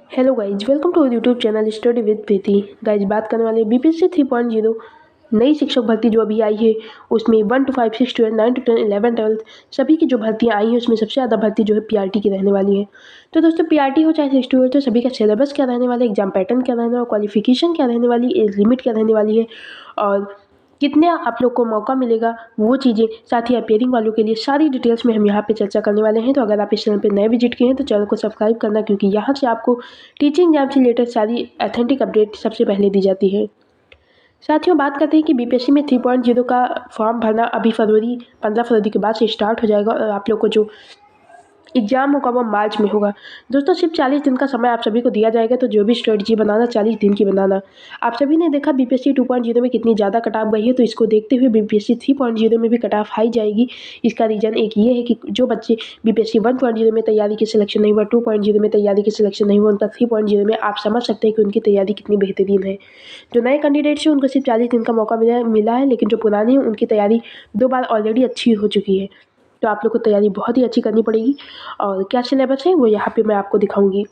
Hello guys, welcome to YouTube channel study with Preeti. Guys, बात करने वाले बीपीएससी 3.0 नई शिक्षक भर्ती जो अभी आई है, उसमें 1 to 5, 6 to 8, 9 to 10, 11, 12 सभी की जो भर्तियां आई हैं, उसमें सबसे ज़्यादा भर्ती जो है पीआरटी की रहने वाली है। तो दोस्तों, पीआरटी हो चाहे 6 to 8, तो सभी का सिलेबस क्या रहने वाला है, एग्जाम पैटर्न क्या रहने वाला, क्वालिफिकेशन क्या रहने वाली, एज लिमिट क्या रहने वाली है और कितने आप लोग को मौका मिलेगा, वो चीज़ें, साथ ही अपेयरिंग वालों के लिए सारी डिटेल्स में हम यहाँ पे चर्चा करने वाले हैं। तो अगर आप इस चैनल पे नए विजिट किए हैं तो चैनल को सब्सक्राइब करना, क्योंकि यहाँ से आपको टीचिंग एग्जाम से रिलेटेड सारी ऑथेंटिक अपडेट सबसे पहले दी जाती है। साथियों, बात करते हैं कि बीपीएससी में 3.0 का फॉर्म भरना अभी 15 फरवरी के बाद से स्टार्ट हो जाएगा और आप लोग को जो एग्जाम होगा वो मार्च में होगा। दोस्तों, सिर्फ 40 दिन का समय आप सभी को दिया जाएगा, तो जो भी स्ट्रेटजी बनाना 40 दिन की बनाना। आप सभी ने देखा बीपीएससी 2.0 में कितनी ज़्यादा कट ऑफ गई है, तो इसको देखते हुए बीपीएससी 3.0 में भी कट ऑफ हाई जाएगी। इसका रीज़न एक ये है कि जो बच्चे बीपीएससी 1.0 में तैयारी की सिलेक्शन नहीं हुआ, 2.0 में तैयारी की सिलेक्शन नहीं हुआ, उनका 3.0 में आप समझ सकते हैं कि उनकी तैयारी कितनी बेहतरीन है। जो नए कैंडिडेट्स हैं उनको सिर्फ 40 दिन का मौका मिला है, लेकिन जो पुराने हैं उनकी तैयारी 2 बार ऑलरेडी अच्छी हो चुकी है। तो आप लोग को तैयारी बहुत ही अच्छी करनी पड़ेगी। और क्या सिलेबस है वो यहाँ पे मैं आपको दिखाऊंगी।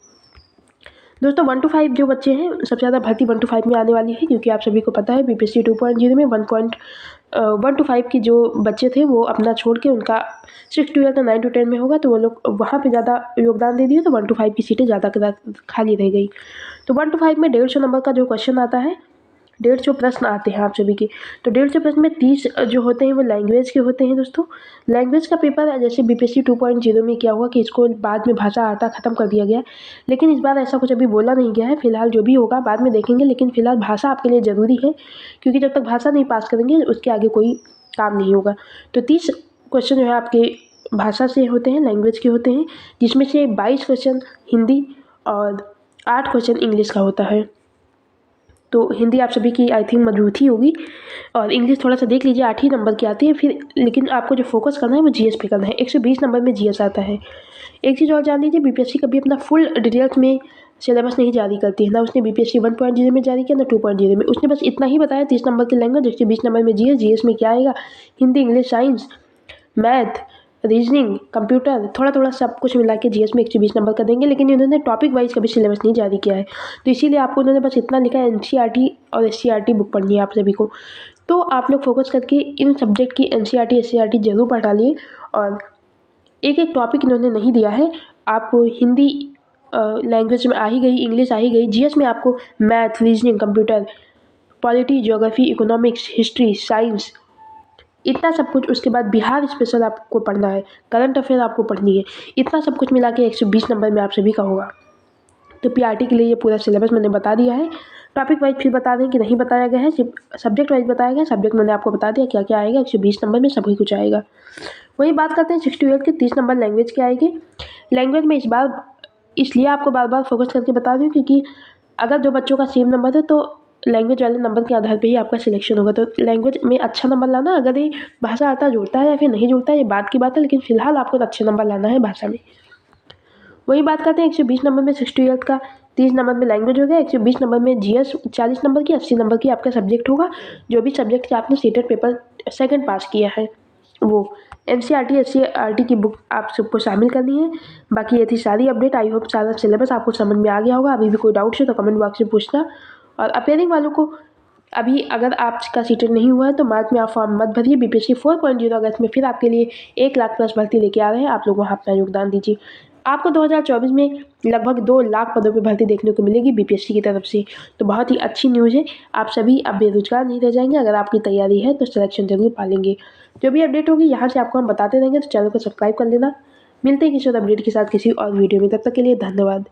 दोस्तों, 1 to 5 जो बच्चे हैं, सबसे ज़्यादा भर्ती 1 to 5 में आने वाली है, क्योंकि आप सभी को पता है बीपीएससी 2.0 में 1 to 5 के जो बच्चे थे वो अपना छोड़ के उनका 6 to 8 9 to 10 में होगा, तो वो लोग वहाँ पे ज़्यादा योगदान दे दिए, तो 1 to 5 की सीटें ज़्यादा खाली रह गई। तो 1 to 5 में 150 नंबर का जो क्वेश्चन आता है, 150 प्रश्न आते हैं आप सभी के। तो 150 प्रश्न में 30 जो होते हैं वो लैंग्वेज के होते हैं। दोस्तों, लैंग्वेज का पेपर जैसे बीपीएससी 2.0 में क्या हुआ कि इसको बाद में भाषा आता ख़त्म कर दिया गया, लेकिन इस बार ऐसा कुछ अभी बोला नहीं गया है। फिलहाल जो भी होगा बाद में देखेंगे, लेकिन फिलहाल भाषा आपके लिए ज़रूरी है, क्योंकि जब तक भाषा नहीं पास करेंगे उसके आगे कोई काम नहीं होगा। तो 30 क्वेश्चन जो है आपके भाषा से होते हैं, लैंग्वेज के होते हैं, जिसमें से 22 क्वेश्चन हिंदी और 8 क्वेश्चन इंग्लिश का होता है। तो हिंदी आप सभी की आई थिंक मजबूत ही होगी, और इंग्लिश थोड़ा सा देख लीजिए, 8 ही नंबर की आती है फिर, लेकिन आपको जो फोकस करना है वो जीएस पे करना है। 120 नंबर में जीएस आता है। एक चीज़ और जान लीजिए, बीपीएससी कभी अपना फुल डिटेल्स में सिलेबस नहीं जारी करती है, ना उसने बीपीएससी 1.0 में जारी किया, ना 2.0 में। उसने बस इतना ही बताया, 30 नंबर की लैंग्वेज, 120 नंबर में जीएस। जीएस में क्या आएगा, Hindi, English, science, math, reasoning, computer, थोड़ा थोड़ा सब कुछ मिला के जीएस में 120 नंबर का देंगे, लेकिन इन्होंने टॉपिक वाइज कभी सिलेबस नहीं जारी किया है। तो इसीलिए आपको उन्होंने बस इतना लिखा है, एनसीईआरटी और एससीईआरटी बुक पढ़नी है आप सभी को। तो आप लोग फोकस करके इन सब्जेक्ट की एनसीईआरटी एससीईआरटी जरूर पढ़ा लिए। और एक एक टॉपिक इन्होंने नहीं दिया है। आप हिंदी लैंग्वेज में आ ही गई, इंग्लिश आ ही गई, जीएस में आपको math, reasoning, computer, polity, geography, economics, history, science, इतना सब कुछ। उसके बाद बिहार स्पेशल आपको पढ़ना है, करंट अफेयर आपको पढ़नी है। इतना सब कुछ मिला के 120 नंबर में आप सभी का होगा। तो पीआरटी के लिए ये पूरा सिलेबस मैंने बता दिया है। टॉपिक वाइज फिर बता दें कि नहीं बताया गया है, सिर्फ सब्जेक्ट वाइज बताया गया है। सब्जेक्ट मैंने आपको बता दिया क्या क्या आएगा, 120 नंबर में सभी कुछ आएगा। वही बात करते हैं 6 to 8 के, 30 नंबर लैंग्वेज के आएंगे। लैंग्वेज में इस बार इसलिए आपको बार बार फोकस करके बता रही हूँ, क्योंकि अगर दो बच्चों का सेम नंबर है तो लैंग्वेज वाले नंबर के आधार पे ही आपका सिलेक्शन होगा। तो लैंग्वेज में अच्छा नंबर लाना, अगर ये भाषा आता जुड़ता है या फिर नहीं जुड़ता है ये बात की बात है, लेकिन फिलहाल आपको अच्छे नंबर लाना है भाषा में। वही बात करते हैं 120 नंबर में 6 to 8 का, 30 नंबर में लैंग्वेज हो गया, 120 नंबर में जीएस 40 नंबर की, 80 नंबर की आपका सब्जेक्ट होगा। जो भी सब्जेक्ट से आपने सीटेट पेपर सेकंड पास किया है वो एनसीईआरटी एससीईआरटी की बुक आप सबको शामिल करनी है। बाकी ये थी सारी अपडेट। आई होप सारा सिलेबस आपको समझ में आ गया होगा। अभी भी कोई डाउट्स है तो कमेंट बॉक्स में पूछना। और अपेयरिंग वालों को अभी अगर आपका सीटेट नहीं हुआ है तो मार्च में आप फॉर्म मत भरिए। बीपीएससी 4.0 अगस्त में फिर आपके लिए 1 लाख प्लस भर्ती लेके आ रहे हैं। आप लोग वहाँ अपना योगदान दीजिए। आपको 2024 में लगभग 2 लाख पदों पर भर्ती देखने को मिलेगी बीपीएससी की तरफ से। तो बहुत ही अच्छी न्यूज़ है। आप सभी अब बेरोजगार नहीं रह जाएंगे। अगर आपकी तैयारी है तो सिलेक्शन जरूर पालेंगे। जो भी अपडेट होगी यहाँ से आपको हम बताते रहेंगे, तो चैनल को सब्सक्राइब कर लेना। मिलते हैं किसी और अपडेट के साथ किसी और वीडियो में, तब तक के लिए धन्यवाद।